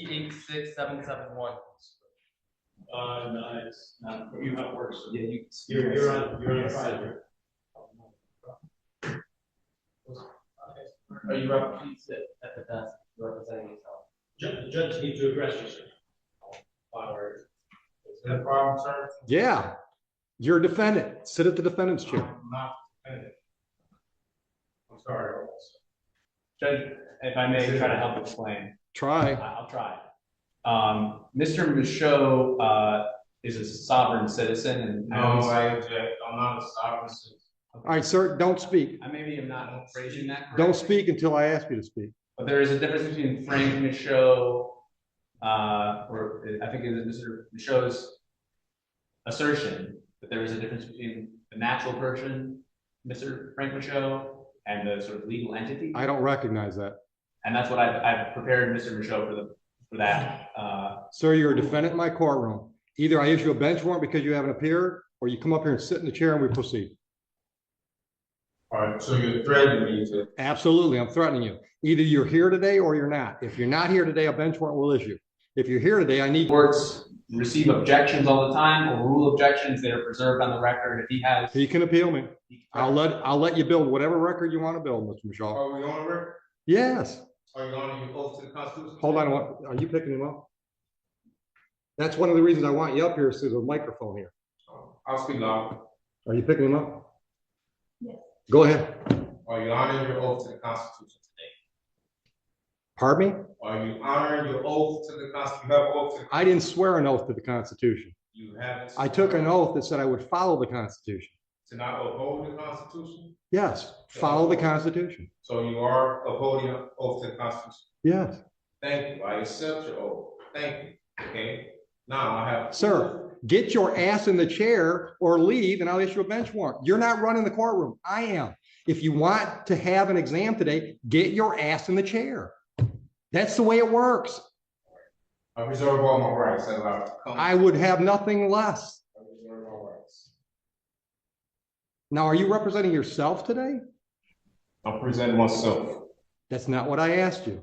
386-771. No, it's not for you. How it works? Yeah, You're on Friday. Are you representing at the desk? Representing yourself? The judge needs to address you, sir. Is that a problem, sir? Yeah, you're a defendant. Sit at the defendant's chair. I'm not defendant. I'm sorry. Judge, if I may try to help explain. Try. I'll try. Mr. Michaud is a sovereign citizen, and No, I object. I'm not a sovereign citizen. All right, sir, don't speak. I maybe am not phrasing that correctly. Don't speak until I ask you to speak. But there is a difference between Frank Michaud, or I think it is Mr. Michaud's assertion that there is a difference between the natural person, Mr. Frank Michaud, and the sort of legal entity. I don't recognize that. And that's what I've prepared Mr. Michaud for that. Sir, you're a defendant in my courtroom. Either I issue a bench warrant because you haven't appeared, or you come up here and sit in the chair and we proceed. All right, so you're threatening me to. Absolutely, I'm threatening you. Either you're here today or you're not. If you're not here today, a bench warrant will issue. If you're here today, I need. Courts receive objections all the time, or rule objections that are preserved on the record. If he has, He can appeal me. I'll let you build whatever record you want to build, Mr. Michaud. Are we on the record? Yes. Are you on your oath to the Constitution? Hold on. Are you picking him up? That's one of the reasons I want you up here, is there's a microphone here. I'll speak loud. Are you picking him up? Yes. Go ahead. Are you honoring your oath to the Constitution today? Pardon me? Are you honoring your oath to the Constitution? You have an oath to the I didn't swear an oath to the Constitution. You have. I took an oath that said I would follow the Constitution. To not uphold the Constitution? Yes, follow the Constitution. So you are upholding an oath to the Constitution? Yes. Thank you. I accept your oath. Thank you. Okay. Now I have. Sir, get your ass in the chair or leave and I'll issue a bench warrant. You're not running the courtroom. I am. If you want to have an exam today, get your ass in the chair. That's the way it works. I reserve all my rights. I would have nothing less. I reserve all rights. Now, are you representing yourself today? I'm presenting myself. That's not what I asked you.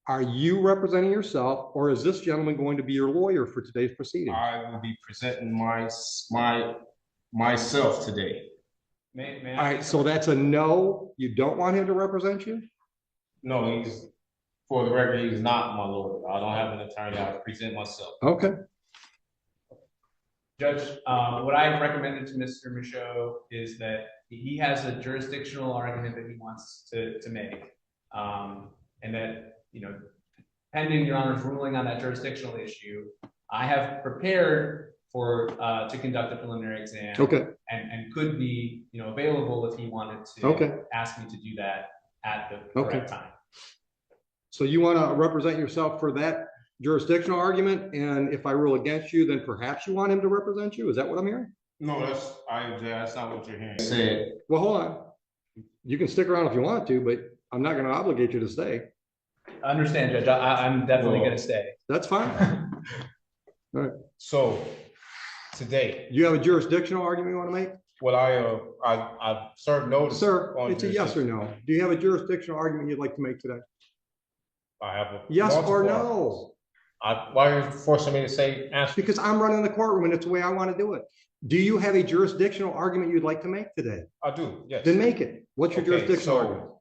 Are you representing yourself, or is this gentleman going to be your lawyer for today's proceeding? I will be presenting myself today. may All right, so that's a no. You don't want him to represent you? No, for the record, he's not my lawyer. I don't have an attorney. I present myself. Okay. Judge, what I've recommended to Mr. Michaud is that he has a jurisdictional argument that he wants to make, and that, pending Your Honor's ruling on that jurisdictional issue, I have prepared to conduct a preliminary exam. Okay. And could be, available if he wanted to ask me to do that at the correct time. So you want to represent yourself for that jurisdictional argument, and if I rule against you, then perhaps you want him to represent you? Is that what I'm hearing? No, that's not what you're hearing. Said. Well, hold on. You can stick around if you want to, but I'm not going to obligate you to stay. I understand, Judge. I'm definitely going to stay. That's fine. All right. So today, You have a jurisdictional argument you want to make? well, I served notice. Sir, on it's a yes or no. Do you have a jurisdictional argument you'd like to make today? I have a Yes or multiple no? arguments. Why are you forcing me to say answer? Because I'm running the courtroom and it's the way I want to do it. Do you have a jurisdictional argument you'd like to make today? I do, yes. Then make it. What's your Okay, jurisdictional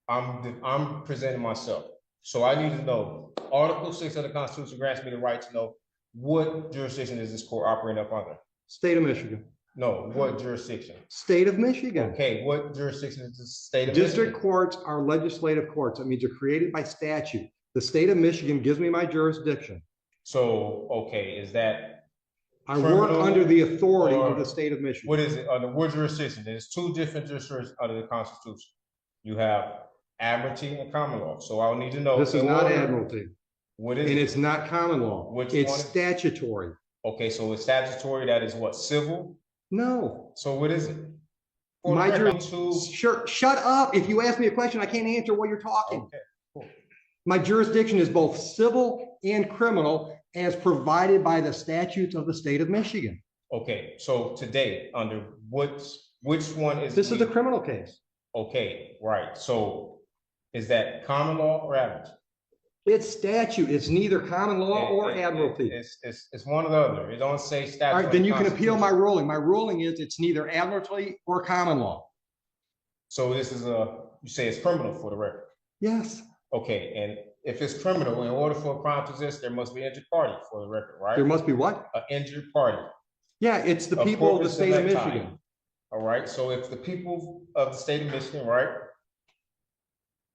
so argument? I'm presenting myself. So I need to know, Article 6 of the Constitution grants me the right to know what jurisdiction is this court operating up under? State of Michigan. No, what jurisdiction? State of Michigan. Okay, what jurisdiction is the state of District Michigan? courts are legislative courts. That means they're created by statute. The state of Michigan gives me my jurisdiction. So, okay, is that, I work Criminal under the authority or of the state of Michigan. what is it, under what jurisdiction? There's two different jurisdictions under the Constitution. You have admiralty and common law. So I'll need to know. This is in not order, admiralty, What is and it? it's not common law. Which It's one? statutory. Okay, so it's statutory, that is what, civil? No. So what is it? For My the record, to- Sure, shut up. If you ask me a question, I can't answer while you're talking. Okay, cool. My jurisdiction is both civil and criminal as provided by the statutes of the state of Michigan. Okay, so today, under which one is? This is a criminal case. Okay, right, so is that common law or admiralty? It's statute. It's neither common law or admiralty. It's one or the other. It don't say statute. All right, then you can appeal my Constitution. ruling. My ruling is it's neither admiralty or common law. So this is you say it's criminal for the record. Yes, Okay, and if it's criminal, in order for a crime to exist, there must be an injured party for the record, right? there must be what? An injured party. Yeah, it's the A people of the corpus state of electi. Michigan. All right, so if the people of the state of Michigan, right?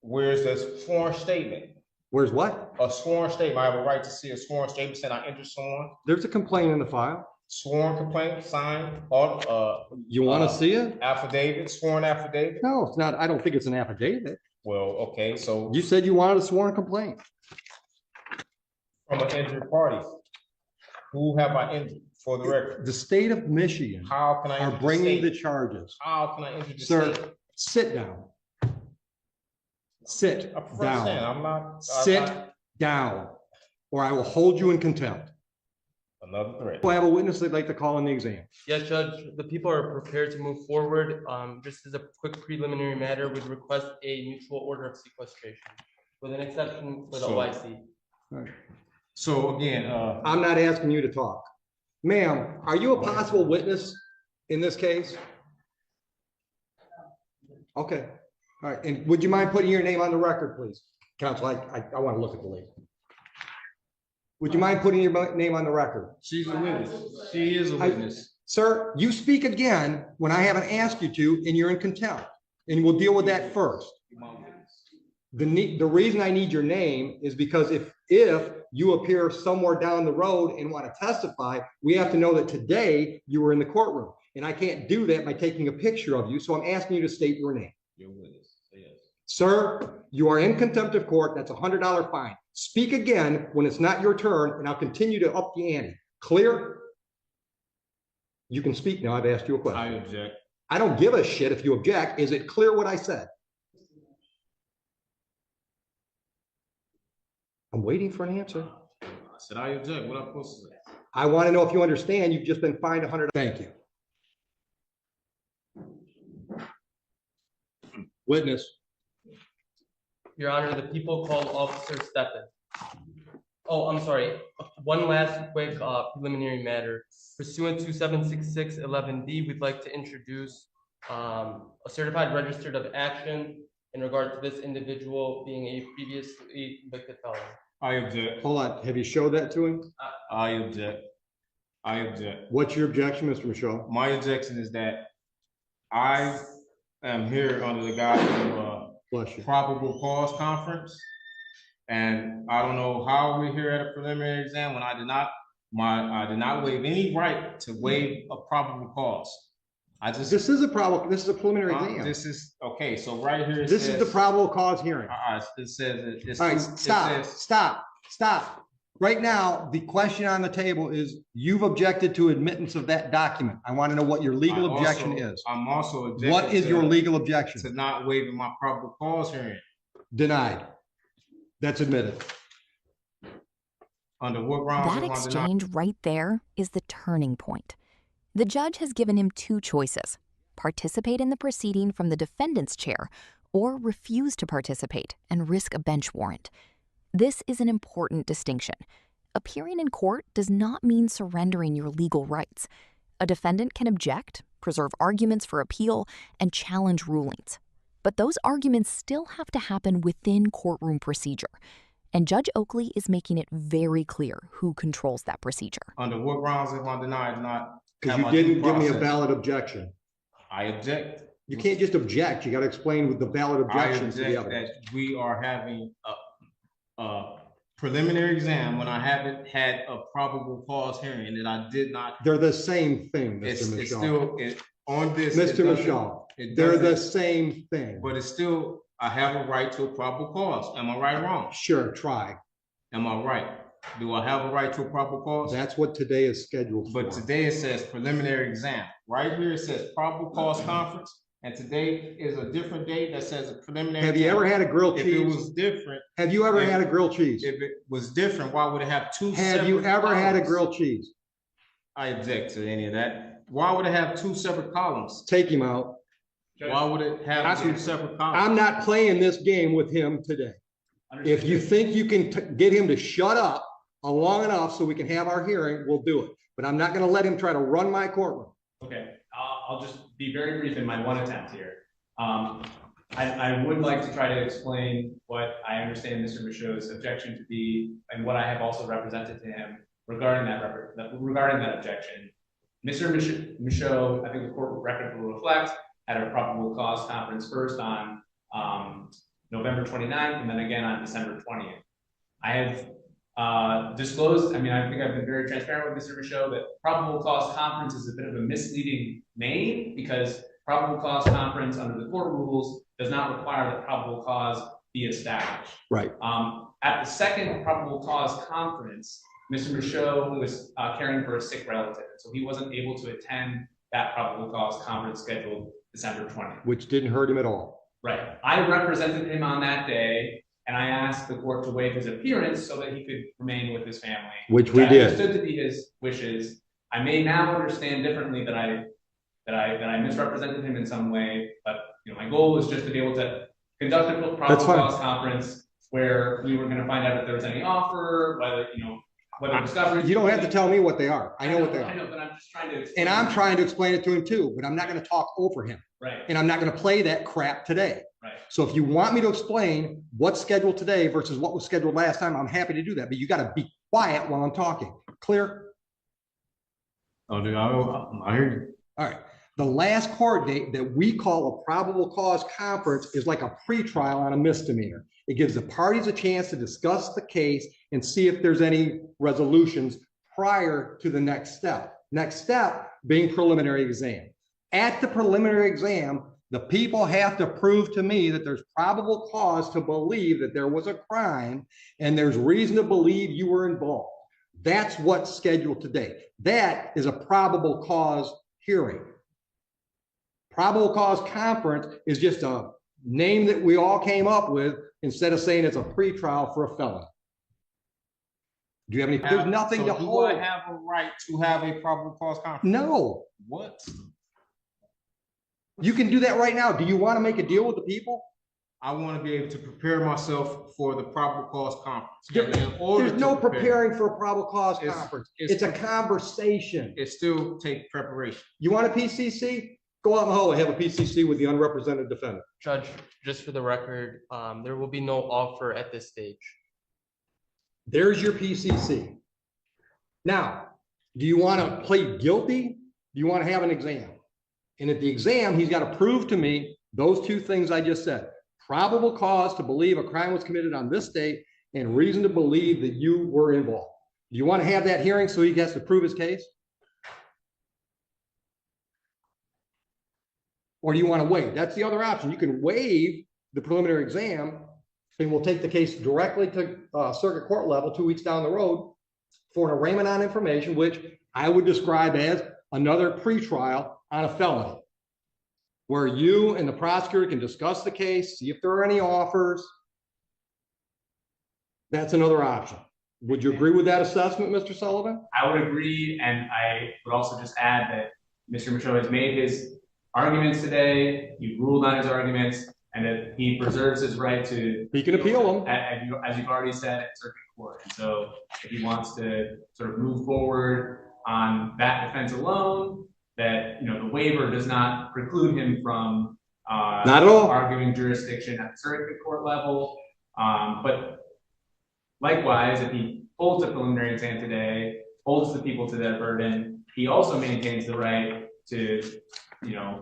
Where's the sworn statement? Where's what? A sworn statement. I have a right to see a sworn statement saying I injured someone. There's a complaint in the file. Sworn complaint, signed, all You want to see it? affidavit, sworn affidavit. No, it's not. I don't think it's an affidavit. Well, okay, so You said you wanted a sworn complaint. from an injured party, who have I injured for the record? The state of Michigan How can I are injure the bringing the state? charges. How can I injure the Sir, state? sit down. Sit I prefer to stand. down. I'm not. Sit down, or I will hold you in contempt. Another threat. I have a witness they'd like to call in the exam. Yes, Judge, the people are prepared to move forward. Just as a quick preliminary matter, we'd request a mutual order of sequestration with an exception for the So- OIC. So again, I'm not asking you to talk. Ma'am, are you a possible witness in this case? Okay, all right, and would you mind putting your name on the record, please? Counsel, I want to look at the lady. Would you mind putting your name on the record? she's a witness. She is a witness. Sir, you speak again when I haven't asked you to, and you're in contempt, and we'll deal with that first. The reason I need your name is because if you appear somewhere down the road and want to testify, we have to know that today you were in the courtroom. And I can't do that by taking a picture of you, so I'm asking you to state your name. Your witness, yes. Sir, you are in contempt of court. That's a $100 fine. Speak again when it's not your turn, and I'll continue to up the ante. Clear? You can speak now. I've asked you a I question. object. I don't give a shit if you object. Is it clear what I said? I'm waiting for an answer. I said I object. What I'm supposed to say? I want to know if you understand. You've just been fined $100. Thank you. Witness. Your Honor, the people called Officer Steppen. Oh, I'm sorry. One last quick preliminary matter. Pursuant to 76611D, we'd like to introduce a certified registered of action in regard to this individual being a previously convicted felon. I object. Hold on. Have you showed that to him? I object. I object. What's your objection, Mr. Michaud? My objection is that I am here under the guise of Bless you. probable cause conference. And I don't know how we're here at a preliminary exam when I did not waive any right to waive a probable cause. This is a preliminary exam. This is, okay, so right here. This is the probable cause hearing. It says. All right, stop. Right now, the question on the table is, you've objected to admittance of that document. I want to know what your legal objection is. I'm also objecting. What is your legal objection? To not waiving my probable cause hearing. Denied. That's admitted. Under what grounds? That exchange right there is the turning point. The judge has given him two choices: participate in the proceeding from the defendant's chair, or refuse to participate and risk a bench warrant. This is an important distinction. Appearing in court does not mean surrendering your legal rights. A defendant can object, preserve arguments for appeal, and challenge rulings. But those arguments still have to happen within courtroom procedure. And Judge Oakley is making it very clear who controls that procedure. Under what grounds am I denied not? Because you didn't give me a valid objection. I object. You can't just object. You got to explain with the valid objections to the I other. object that we are having a preliminary exam when I haven't had a probable cause hearing and that I did not. They're the same thing, It's Mr. Michaud. still, on this. Mr. Michaud, they're the same thing. But it's still, I have a right to a probable cause. Am I right or wrong? Sure, try. Am I right? Do I have a right to a probable cause? That's what today is scheduled for. But today it says preliminary exam. Right here it says probable cause conference. And today is a different date that says a preliminary. Have you ever had a grilled If it cheese? was different, Have you ever had a grilled cheese? if it was different, why would it have two separate? Have you ever had a columns? grilled cheese? I object to any of that. Why would it have two separate columns? Take him out. Why would it have two separate columns? I'm not playing this game with him today. If you think you can get him to shut up long enough so we can have our hearing, we'll do it. But I'm not going to let him try to run my courtroom. Okay, I'll just be very brief in my one attempt here. I would like to try to explain what I understand Mr. Michaud's objection to be, and what I have also represented to him regarding that objection. Mr. Michaud, I think the court record will reflect, had a probable cause conference first on November 29th and then again on December 20th. I have disclosed, I think I've been very transparent with Mr. Michaud that probable cause conference is a bit of a misleading name because probable cause conference under the court rules does not require that probable cause be established. Right. At the second probable cause conference, Mr. Michaud was caring for a sick relative, so he wasn't able to attend that probable cause conference scheduled December 20th. Which didn't hurt him at all. Right. I represented him on that day, and I asked the court to waive his appearance so that he could remain with his family. Which we did. I understood to be his wishes. I may now understand differently that I misrepresented him in some way, but my goal was just to be able to conduct a probable cause conference where we were going to find out if there was any offer, whether discovery. You don't have to tell me what they are. I know what they are. I know, but I'm just trying to. And I'm trying to explain it to him too, but I'm not going to talk over him. Right. And I'm not going to play that crap today. Right. So if you want me to explain what's scheduled today versus what was scheduled last time, I'm happy to do that. But you got to be quiet while I'm talking. Clear? Oh, dude, I hear you. All right. The last court date that we call a probable cause conference is like a pretrial on a misdemeanor. It gives the parties a chance to discuss the case and see if there's any resolutions prior to the next step. Next step being preliminary exam. At the preliminary exam, the people have to prove to me that there's probable cause to believe that there was a crime and there's reason to believe you were involved. That's what's scheduled today. That is a probable cause hearing. Probable cause conference is just a name that we all came up with instead of saying it's a pretrial for a felony. Do you have any? There's nothing to hold. Do I have a right to have a probable cause conference? No. What? You can do that right now. Do you want to make a deal with the people? I want to be able to prepare myself for the probable cause conference. There's no preparing for a probable cause conference. It's a conversation. It still takes preparation. You want a PCC? Go out in the hall and have a PCC with the unrepresented defendant. Judge, just for the record, there will be no offer at this stage. There's your PCC. Now, do you want to plead guilty? Do you want to have an exam? And at the exam, he's got to prove to me those two things I just said. Probable cause to believe a crime was committed on this date and reason to believe that you were involved. Do you want to have that hearing so he has to prove his case? Or do you want to waive? That's the other option. You can waive the preliminary exam and we'll take the case directly to circuit court level 2 weeks down the road for an arraignment on information, which I would describe as another pretrial on a felony, where you and the prosecutor can discuss the case, see if there are any offers. That's another option. Would you agree with that assessment, Mr. Sullivan? I would agree, and I would also just add that Mr. Michaud has made his arguments today, he ruled on his arguments, and that he preserves his right to— He can appeal them. As you've already said, at circuit court. And so if he wants to sort of move forward on that defense alone, that, the waiver does not preclude him from not at all arguing jurisdiction at the circuit court level. But likewise, if he holds a preliminary exam today, holds the people to their burden, he also maintains the right to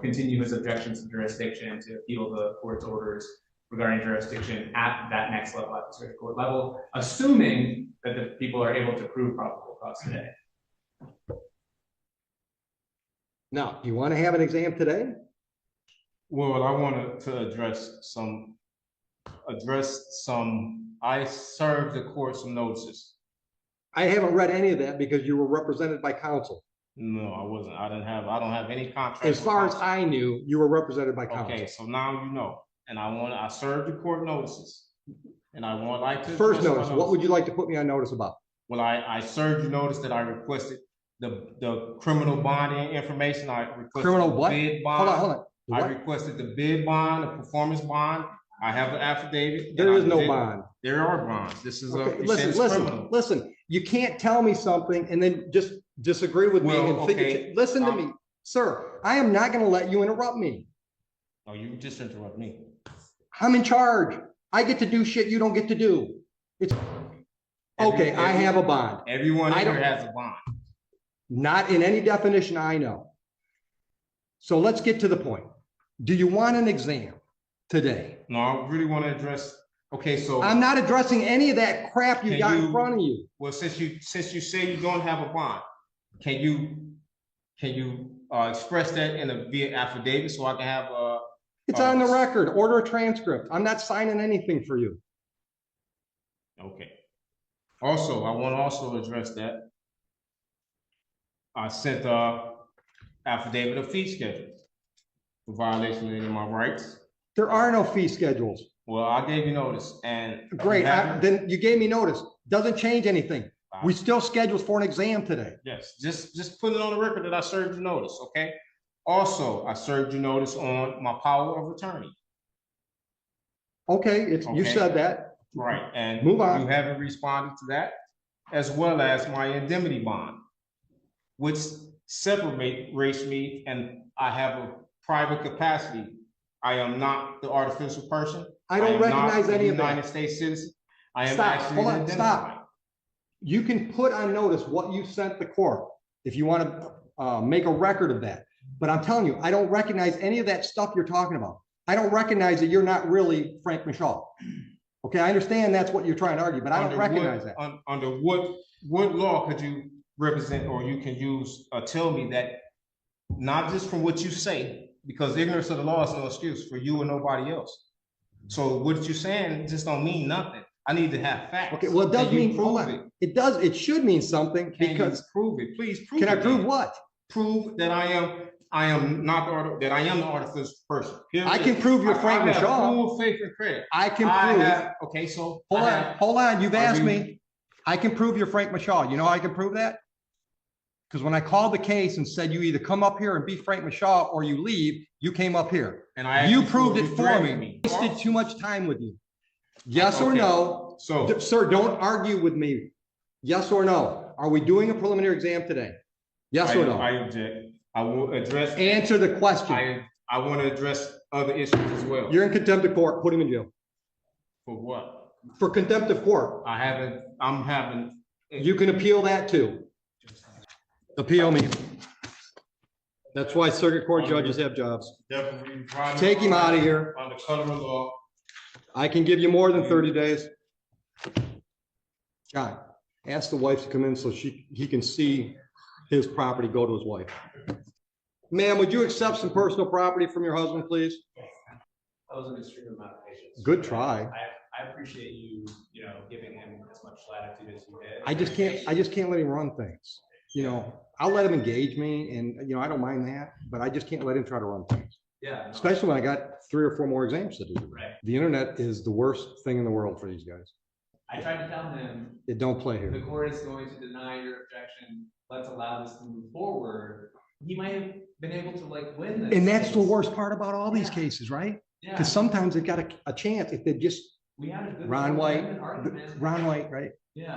continue his objections to jurisdiction, to appeal the court's orders regarding jurisdiction at that next level, at the circuit court level, assuming that the people are able to prove probable cause today. Now, do you want to have an exam today? Well, I wanted to address some, I served the court some notices. I haven't read any of that because you were represented by counsel. No, I wasn't. I don't have any contract. As far as I knew, you were represented by counsel. Okay, so now you know. And I served the court notices. And I would like to— First notice, what would you like to put me on notice about? Well, I served you notice that I requested the criminal bonding information. I requested criminal what? bid bond. Hold on. I requested the bid bond, the performance bond. I have an affidavit. There is no bond. There are bonds. This is Okay, a. listen. You can't tell me something and then just disagree with me Well, and figure. okay, Listen to me, sir. I am not going to let you interrupt me. Oh, you just interrupt me. I'm in charge. I get to do shit you don't get to do. It's okay. I have a bond. Everyone I here don't- has a bond. Not in any definition I know. So let's get to the point. Do you want an exam today? No, I really want to address, okay, so. I'm not addressing any of that crap you Can got in you- front of you. Well, since you say you don't have a bond, can you express that in a via affidavit so I can have a. It's on the record. Order a transcript. I'm not signing anything for you. Okay. Also, I want to also address that. I sent a affidavit of fee schedules for violation of any of my rights. There are no fee schedules. Well, I gave you notice and. Great. Then you gave me notice. Doesn't change anything. Wow. We still scheduled for an exam today. Yes, just put it on the record that I served you notice, okay? Also, I served you notice on my power of attorney. Okay, you Okay. said that. Right, and Move on. you haven't responded to that, as well as my indemnity bond, which separates me, and I have a private capacity. I am not the artificial person. I don't am not recognize a any of that. United States citizen. I am Stop. actually Hold on. identified. Stop. You can put on notice what you sent the court if you want to make a record of that. But I'm telling you, I don't recognize any of that stuff you're talking about. I don't recognize that you're not really Frank Michaud. Okay, I understand that's what you're trying to argue, but I don't recognize that. Under what law could you represent or you can use, tell me that, not just from what you say, because ignorance of the law is no excuse for you and nobody else. So what you're saying just don't mean nothing. I need to have facts. Okay, well, it does Can you mean, hold prove on. It does, it should mean something Can because, you prove it? Please prove can I it. prove what? Prove that I am not that I am the artificial person. Here I it can is. prove you're Frank I have Michaud. full faith and credit. I can I prove, have, okay, so. hold on, you've Are asked you- me. I can prove you're Frank Michaud. You know how I can prove that? Because when I called the case and said you either come up here and be Frank Michaud or you leave, you came up here. And I You actually proved it you for dragged me. Wasted too much time with you. Yes or Okay. no? So, Sir, don't argue with me. Yes or no? Are we doing a preliminary exam today? Yes or I no? object. I will address. Answer the question. I want to address other issues as well. You're in contempt of court. Put him in jail. For what? For contempt of court. I'm having. You can appeal that too. Appeal me. That's why circuit court judges have jobs. Definitely. Take him out of here. Under color of law. I can give you more than 30 days. John, ask the wife to come in so he can see his property go to his wife. Ma'am, would you accept some personal property from your husband, please? That was an extreme amount of patience. Good try. I appreciate you, giving him as much latitude as you did. I just can't let him run things. I'll let him engage me and, I don't mind that, but I just can't let him try to run things. Yeah. no, Especially when I got 3 or 4 more exams to do. Right. The internet is the worst thing in the world for these guys. I tried to tell him, It don't play the here. court is going to deny your objection. Let's allow this to move forward. He might have been able to win this. And that's the case. worst part about all these Yeah. cases, right? Yeah. Because sometimes they've got a chance if they just, We had a good Ron White, argument. Ron White, right? Yeah.